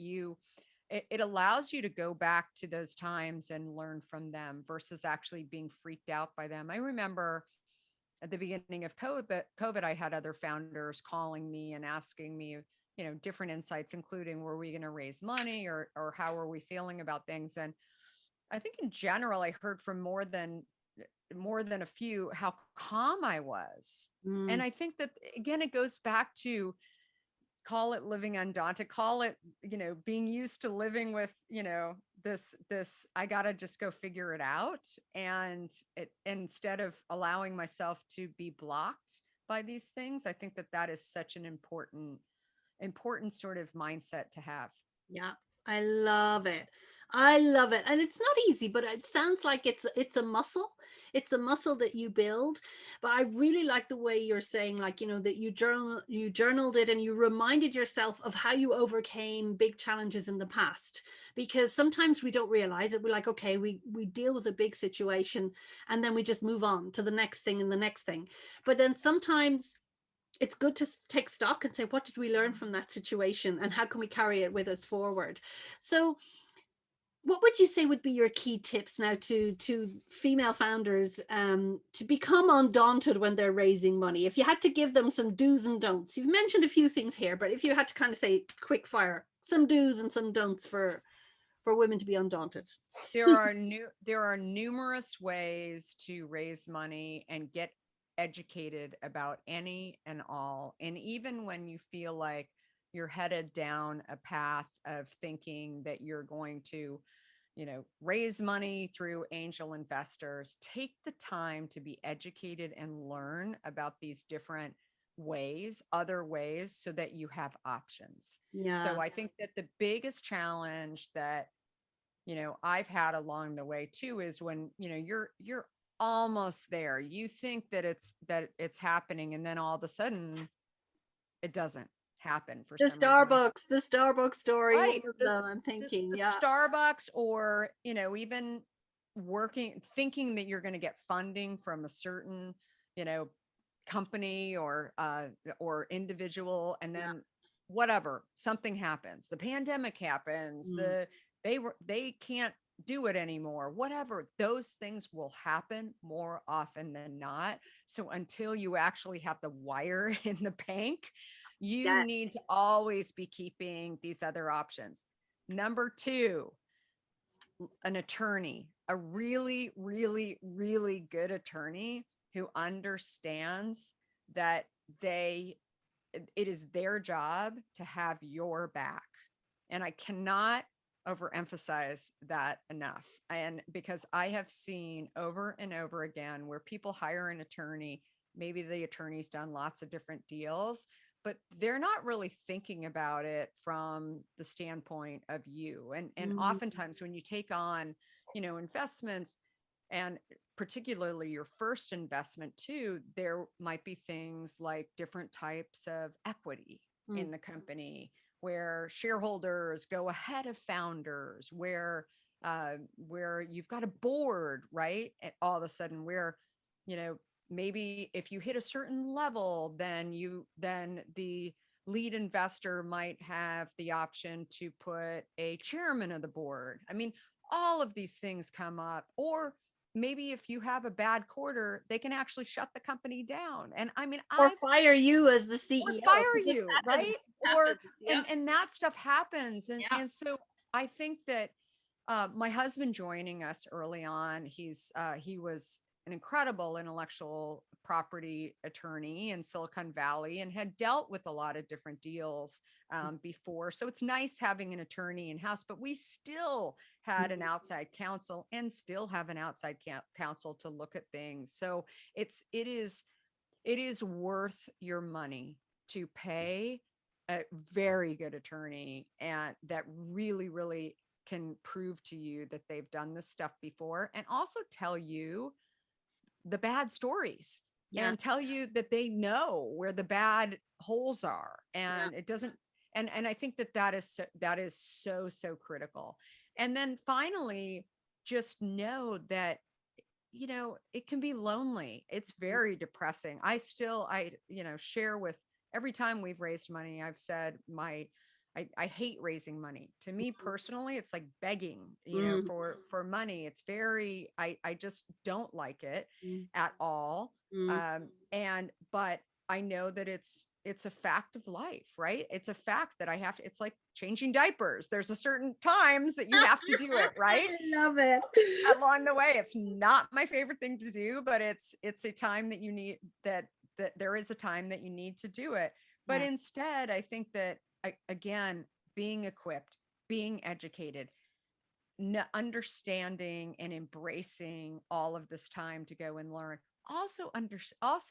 it allows you to go back to those times and learn from them, versus actually being freaked out by them. I remember at the beginning of COVID, I had other founders calling me and asking me, different insights, including, were we going to raise money, or how are we feeling about things? And I think in general, I heard from more than a few how calm I was. And Mm. I think that, again, it goes back to, call it living undaunted, call it, being used to living with, this, I gotta just go figure it out. And instead of allowing myself to be blocked by these things, I think that is such an important sort of mindset to have. Yeah, I love it. I love it. And it's not easy, but it sounds like it's a muscle. It's a muscle that you build. But I really like the way you're saying, like, that you journaled it and you reminded yourself of how you overcame big challenges in the past. Because sometimes we don't realize it. We're like, okay, we deal with a big situation and then we just move on to the next thing and the next thing. But then sometimes it's good to take stock and say, what did we learn from that situation and how can we carry it with us forward? So what would you say would be your key tips now to female founders, to become undaunted when they're raising money? If you had to give them some do's and don'ts, you've mentioned a few things here, but if you had to kind of say quick fire, some do's and some don'ts for women to be undaunted. There are numerous ways to raise money and get educated about any and all. And even when you feel like you're headed down a path of thinking that you're going to, raise money through angel investors, take the time to be educated and learn about these different ways, other ways, so that you have options. Yeah. So I think that the biggest challenge that I've had along the way too is when, you're almost there. You think that it's happening, and then all of a sudden it doesn't happen for some reason. The Starbucks story, one Right. of The, them, I'm thinking, the yeah. Starbucks, or, even thinking that you're going to get funding from a certain, you know, company or individual, and Yeah. then whatever, something happens, the pandemic happens, Mm. they can't do it anymore, whatever, those things will happen more often than not. So until you actually have the wire in the bank, you Yes. need to always be keeping these other options. Number two, an attorney, a really, really, really good attorney who understands that it is their job to have your back. And I cannot overemphasize that enough. And because I have seen over and over again where people hire an attorney, maybe the attorney's done lots of different deals, but they're not really thinking about it from the standpoint of you. And Mm. oftentimes when you take on, investments, and particularly your first investment too, there might be things like different types of equity Mm. in the company, where shareholders go ahead of founders, where you've got a board, right? And all of a sudden, where, maybe if you hit a certain level, then the lead investor might have the option to put a chairman of the board. I mean, all of these things come up. Or maybe if you have a bad quarter, they can actually shut the company down. And I mean, Or fire you as the or CEO. fire It just you, happens. right? It Or happens. Yeah. and that stuff happens. And Yeah. and so I think that my husband joining us early on, he was an incredible intellectual property attorney in Silicon Valley and had dealt with a lot of different deals before. So it's nice having an attorney in house, but we still had an outside counsel and still have an outside counsel to look at things. So it is worth your money to pay a very good attorney, and that really, really can prove to you that they've done this stuff before, and also tell you the bad stories, Yeah. and tell you that they know where the bad holes are. Yeah. And it doesn't, and I think that is so critical. And then finally, just know that it can be lonely. It's very depressing. I share with, every time we've raised money, I've said I hate raising money. To me personally, it's like begging, Mm. for money. It's very, I just don't like it Mm. at all. Mm. But I know that it's a fact of life, right? It's a fact that I have to, it's like changing diapers. There's a certain times that you have to do it, right? I love it. Along the way, it's not my favorite thing to do, but it's a time that you need, that there is a time that you need to do it. But Yeah. instead, I think that again, being equipped, being educated, understanding and embracing all of this time to go and learn, also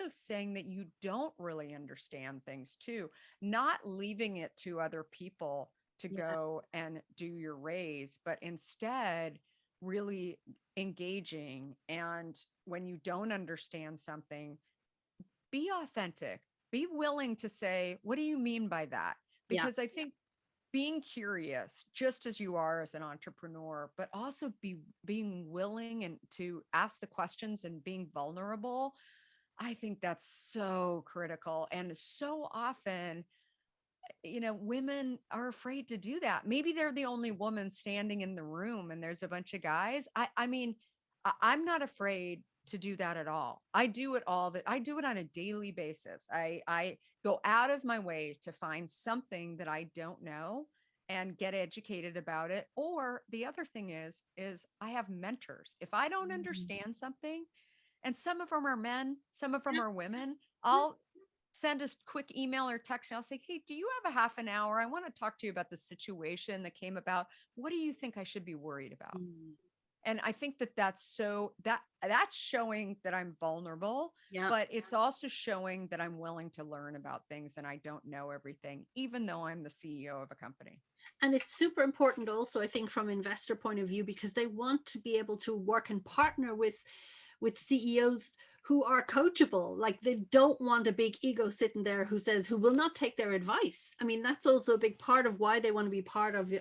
saying that you don't really understand things too, not leaving it to other people to Yeah. go and do your raise, but instead really engaging. And when you don't understand something, be authentic, be willing to say, what do you mean by that? Yeah. Because I think being curious, just as you are as an entrepreneur, but also being willing and to ask the questions and being vulnerable, I think that's so critical. And so often, women are afraid to do that. Maybe they're the only woman standing in the room and there's a bunch of guys. I mean, I'm not afraid to do that at all. I do it I do it on a daily basis. I go out of my way to find something that I don't know and get educated about it. Or the other thing is I have mentors. If I don't Mhm. understand something, and some of them are men, some of them Yeah. are women, I'll send a quick email or text. And I'll say, hey, do you have a half an hour? I want to talk to you about the situation that came about. What do you think I should be worried about? Mm. And I think that that's showing that I'm vulnerable, Yeah. but it's also showing that I'm willing to learn about things and I don't know everything, even though I'm the CEO of a company. And it's super important also, I think, from investor point of view, because they want to be able to work and partner with CEOs who are coachable. Like, they don't want a big ego sitting there who will not take their advice. I mean, that's also a big part of why they want to be part of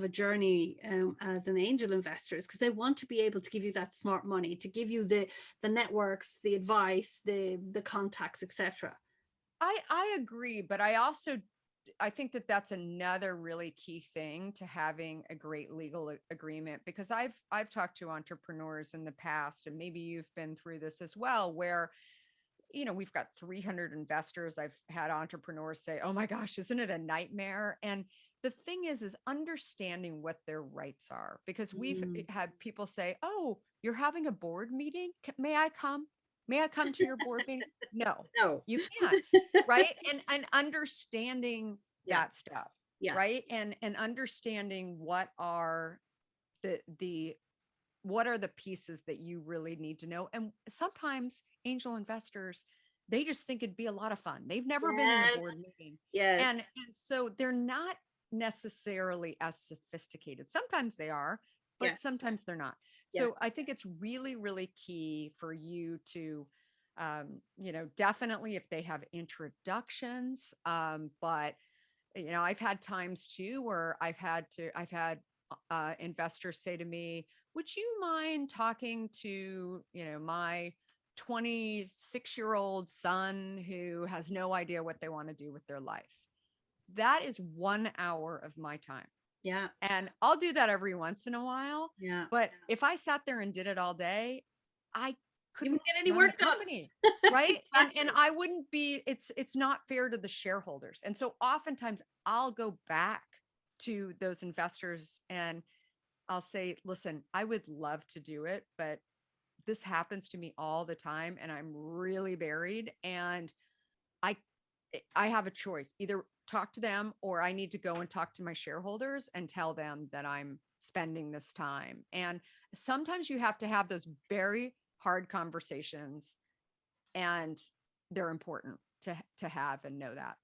a journey as an angel investor, is because they want to be able to give you that smart money, to give you the networks, the advice, the contacts, etc. I agree, but I think that that's another really key thing to having a great legal agreement, because I've talked to entrepreneurs in the past, and maybe you've been through this as well, where we've got 300 investors. I've had entrepreneurs say, "Oh my gosh, isn't it a nightmare?" And the thing is understanding what their rights are, because we've Mm. had people say, "Oh, you're having a board meeting? May I come? May I come to your board meeting?" No, No. you can't. Right? And understanding Yeah. that stuff, Yeah. right? And understanding the what are the pieces that you really need to know. And sometimes angel investors, they just think it'd be a lot of fun. They've never been in a Yes. board meeting. Yes. And so they're not necessarily as sophisticated. Sometimes they are, Yeah. but sometimes they're not. Yeah. So I think it's really, really key for you to definitely if they have introductions, but I've had times too where I've had investors say to me, would you mind talking to, my 26-year-old son who has no idea what they want to do with their life? That is 1 hour of my time. Yeah. And I'll do that every once in a while. Yeah. But if I sat there and did it all day, I You couldn't won't get any run the work done. company. Right. And Exactly. I wouldn't be, it's not fair to the shareholders. And so oftentimes I'll go back to those investors and I'll say, listen, I would love to do it, but this happens to me all the time and I'm really buried. And I I have a choice. Either talk to them or I need to go and talk to my shareholders and tell them that I'm spending this time. And sometimes you have to have those very hard conversations, and they're important to have and know that.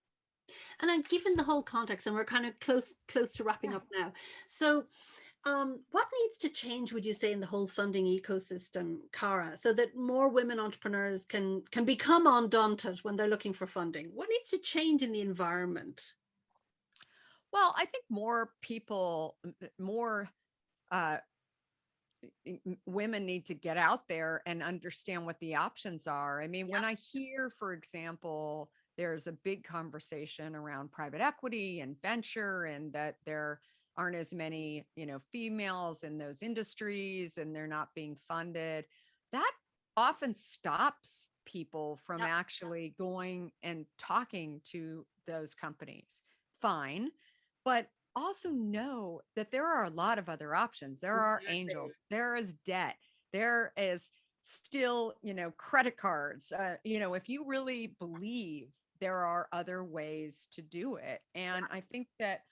And then, given the whole context, and we're kind of close to wrapping Yeah. up now. So, what needs to change, would you say, in the whole funding ecosystem, Cara, so that more women entrepreneurs can become undaunted when they're looking for funding? What needs to change in the environment? Well, I think more people, more uh, women need to get out there and understand what the options are. I mean, Yeah. when I hear, for example, there's a big conversation around private equity and venture, and that there aren't as many, females in those industries and they're not being funded. That often stops people from Yep. actually going and talking to those companies. Fine. But also know that there are a lot of other options. There are Exactly. angels, there is debt, there is still, credit cards. If you really believe, there are other ways to do it. And I think that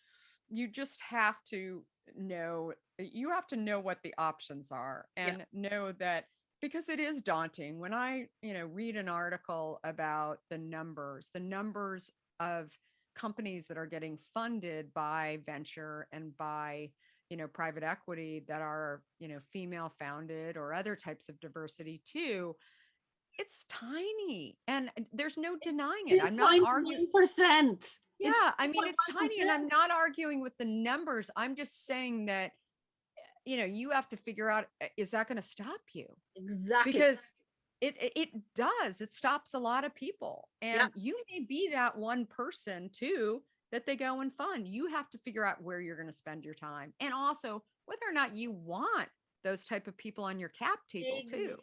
you just have to know what the options are, Yeah. and know that, because it is daunting when I, read an article about the numbers of companies that are getting funded by venture and by, private equity, that are, female founded, or other types of diversity too. It's tiny, and there's no denying it. I'm not arguing. 2.1%. It's Yeah, I mean, it's tiny, and 2.1%. I'm not arguing with the numbers. I'm just saying that, you have to figure out, is that going to stop you? Exactly. Because it does. It stops a lot of people. Yeah. And you may be that one person too that they go and fund. You have to figure out where you're going to spend your time, and also whether or not you want those type of people on your cap table too.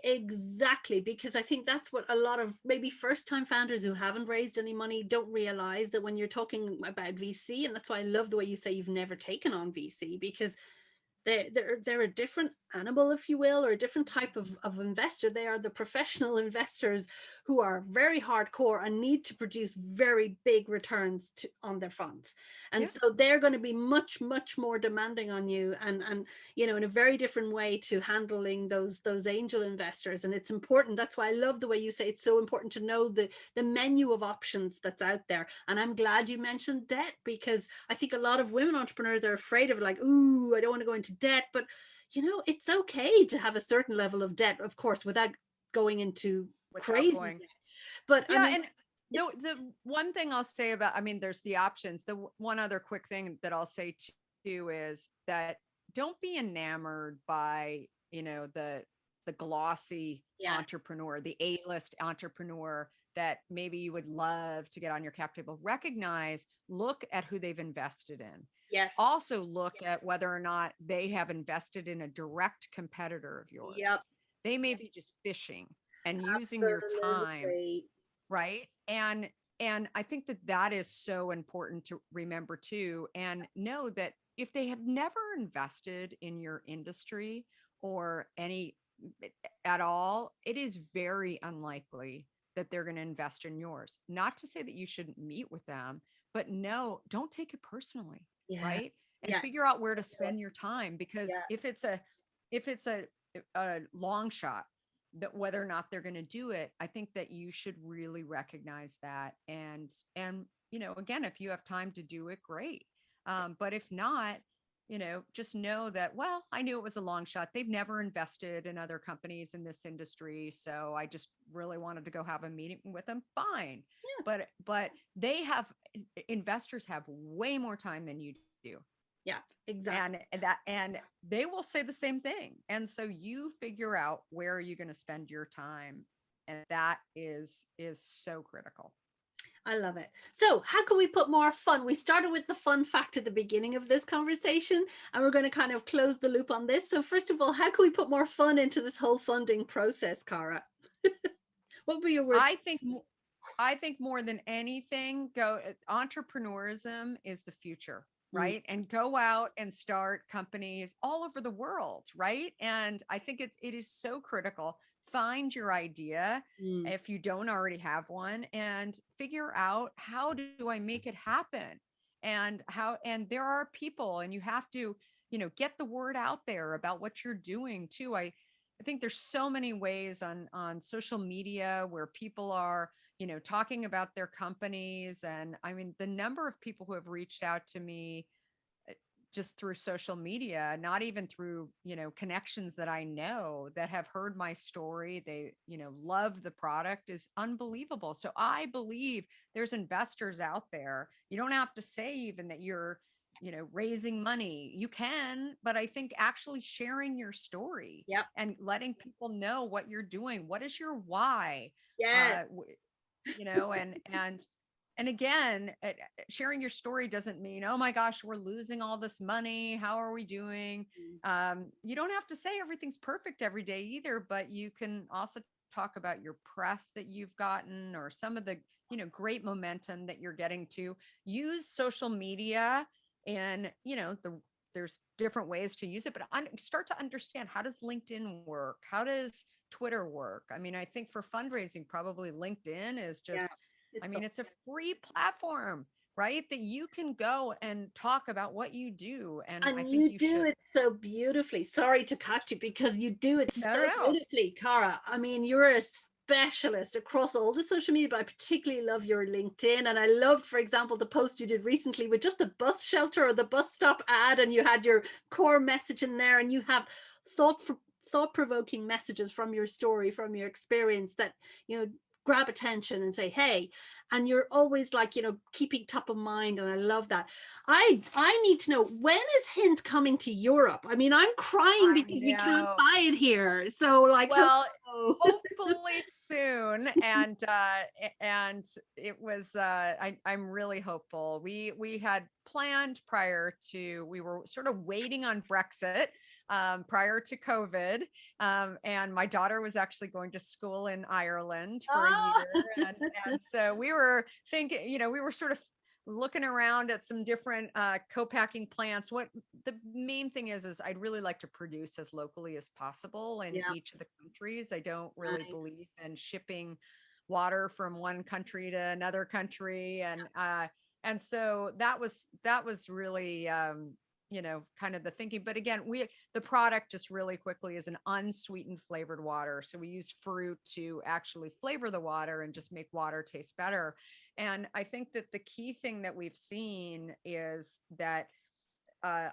Exactly. Because I think that's what a lot of maybe first time founders who haven't raised any money don't realize, that when you're talking about VC, and that's why I love the way you say you've never taken on VC, because they're a different animal, if you will, or a different type of investor. They are the professional investors who are very hardcore and need to produce very big returns on their funds. And Yeah. so they're going to be much, much more demanding on you, and in a very different way to handling those angel investors. And it's important. That's why I love the way you say it's so important to know the menu of options that's out there. And I'm glad you mentioned debt, because I think a lot of women entrepreneurs are afraid of, like, ooh, I don't want to go into debt. But it's okay to have a certain level of debt, of course, without going into Without crazy going. debt. But I Yeah, mean, and the one thing I'll say about, I mean, there's the options. One other quick thing that I'll say too is that don't be enamored by, the glossy yeah. entrepreneur, the A-list entrepreneur that maybe you would love to get on your cap table. Look at who they've invested in. Yes. Also look at whether or not they have invested in a direct competitor of yours. Yep. They may be just fishing and using your time, Absolutely. right? And I think that is so important to remember too, and know that if they have never invested in your industry or any at all, it is very unlikely that they're going to invest in yours. Not to say that you shouldn't meet with them, but no, don't take it personally, Yeah. right? And Yeah. figure out where to spend your time, because Yeah. if it's a long shot, that whether or not they're going to do it, I think that you should really recognize that. And again, if you have time to do it, great. But if not, just know that, well, I knew it was a long shot. They've never invested in other companies in this industry, so I just really wanted to go have a meeting with them. Fine. Yeah. But investors have way more time than you do. Yeah. Exactly. And they will say the same thing. And so you figure out, where are you going to spend your time? And that is so critical. I love it. So, how can we put more fun? We started with the fun fact at the beginning of this conversation, and we're going to kind of close the loop on this. So, first of all, how can we put more fun into this whole funding process, Kara? What were your words? I think more than anything, entrepreneurism is the future, Mm. right? And go out and start companies all over the world, right? And I think it is so critical. Find your idea Mm. if you don't already have one, and figure out, how do I make it happen? And there are people, and you have to, get the word out there about what you're doing too. I think there's so many ways on social media where people are, talking about their companies. And I mean, the number of people who have reached out to me, just through social media, not even through, connections that I know, that have heard my story, they, love the product, is unbelievable. So I believe there's investors out there. You don't have to say even that you're, raising money. You can, but I think actually sharing your story Yep. and letting people know what you're doing, what is your why, Yeah. uh, w- and And again, sharing your story doesn't mean, oh my gosh, we're losing all this money. How are we doing? You don't have to say everything's perfect every day either, but you can also talk about your press that you've gotten, or some of the, great momentum that you're getting to. Use social media, and, there's different ways to use it, but start to understand, how does LinkedIn work? How does Twitter work? I mean, I think for fundraising, probably LinkedIn is just, it's a free platform, right? That you can go and talk about what you do. And I think you do it so beautifully. Sorry to cut you, because you do it so beautifully, Kara. I mean, you're a specialist across all the social media, but I particularly love your LinkedIn. And I loved, for example, the post you did recently with just the bus shelter or the bus stop ad, and you had your core message in there, and you have thought-provoking messages from your story, from your experience, that grab attention and say, hey, and you're always like, keeping top of mind. And I love that. I need to know, when is Hint coming to Europe? I mean, I'm crying because we can't buy it here. So like, well, hopefully soon. And it was, I'm really hopeful. We had planned we were sort of waiting on Brexit prior to COVID. And my daughter was actually going to school in Ireland for a year. And so we were thinking, we were sort of looking around at some different co-packing plants. What the main thing is I'd really like to produce as locally as possible in each of the countries. I don't really believe in shipping water from one country to another country. And so that was really, kind of the thinking. But again, the product, just really quickly, is an unsweetened flavored water. So we use fruit to actually flavor the water and just make water taste better. And I think that the key thing that we've seen is that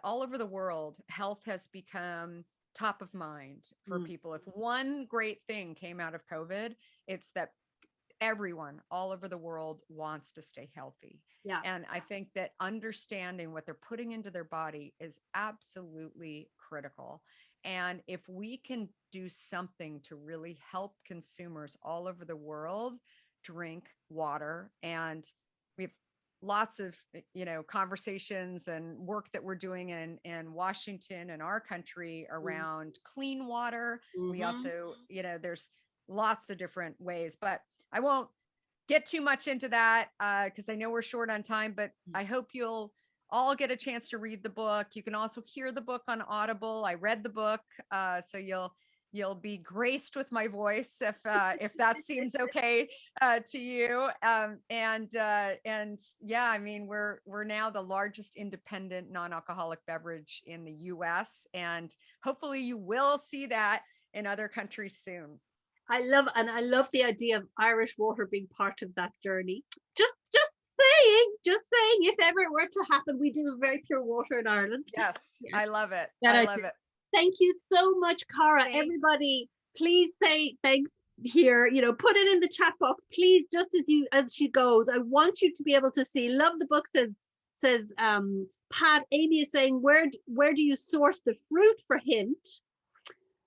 all over the world, health has become top of mind for people. If one great thing came out of COVID, it's that everyone all over the world wants to stay healthy. And I think that understanding what they're putting into their body is absolutely critical. And if we can do something to really help consumers all over the world drink water, and we have lots of, conversations and work that we're doing in Washington and our country around clean water. We also, there's lots of different ways, but I won't get too much into that because I know we're short on time, but I hope you'll all get a chance to read the book. You can also hear the book on Audible. I read the book, so you'll be graced with my voice if that seems okay to you. And yeah, I mean, we're now the largest independent non-alcoholic beverage in the US, and hopefully you will see that in other countries soon. I love the idea of Irish water being part of that journey. Just saying, if ever it were to happen, we do very pure water in Ireland. Yes, I love it. I love it. Thank you so much, Kara. Everybody, please say thanks here. Put it in the chat box, please. Just as she goes, I want you to be able to see. Love the book, says Pat. Amy is saying, where do you source the fruit for Hint?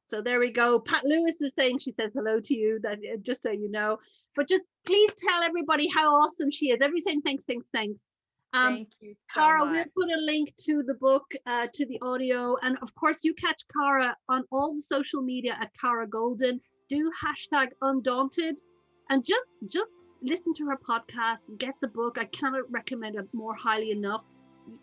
So there we go. Pat Lewis is saying, she says hello to you, that just so you know. But just please tell everybody how awesome she is. Everybody saying thanks. Thank you so Kara, much. we'll put a link to the book, to the audio. And of course, you catch Kara on all the social media at Kara Goldin. Do #Undaunted. And just listen to her podcast, get the book. I cannot recommend it more highly enough.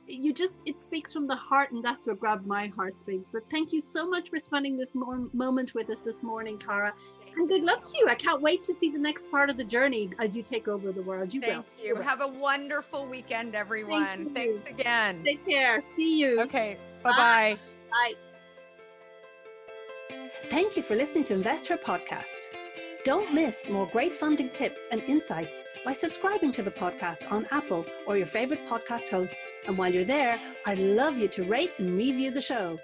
It speaks from the heart, and that's what grabbed my heartstrings. But thank you so much for spending this moment with us this morning, Kara, and good luck to you. I can't wait to see the next part of the journey as you take over the world. Thank you. Have a wonderful weekend, everyone. Thanks again. Take care. See you. Okay. Bye-bye. Bye. Thank you for listening to Investor Podcast. Don't miss more great funding tips and insights by subscribing to the podcast on Apple or your favorite podcast host. And while you're there, I'd love you to rate and review the show.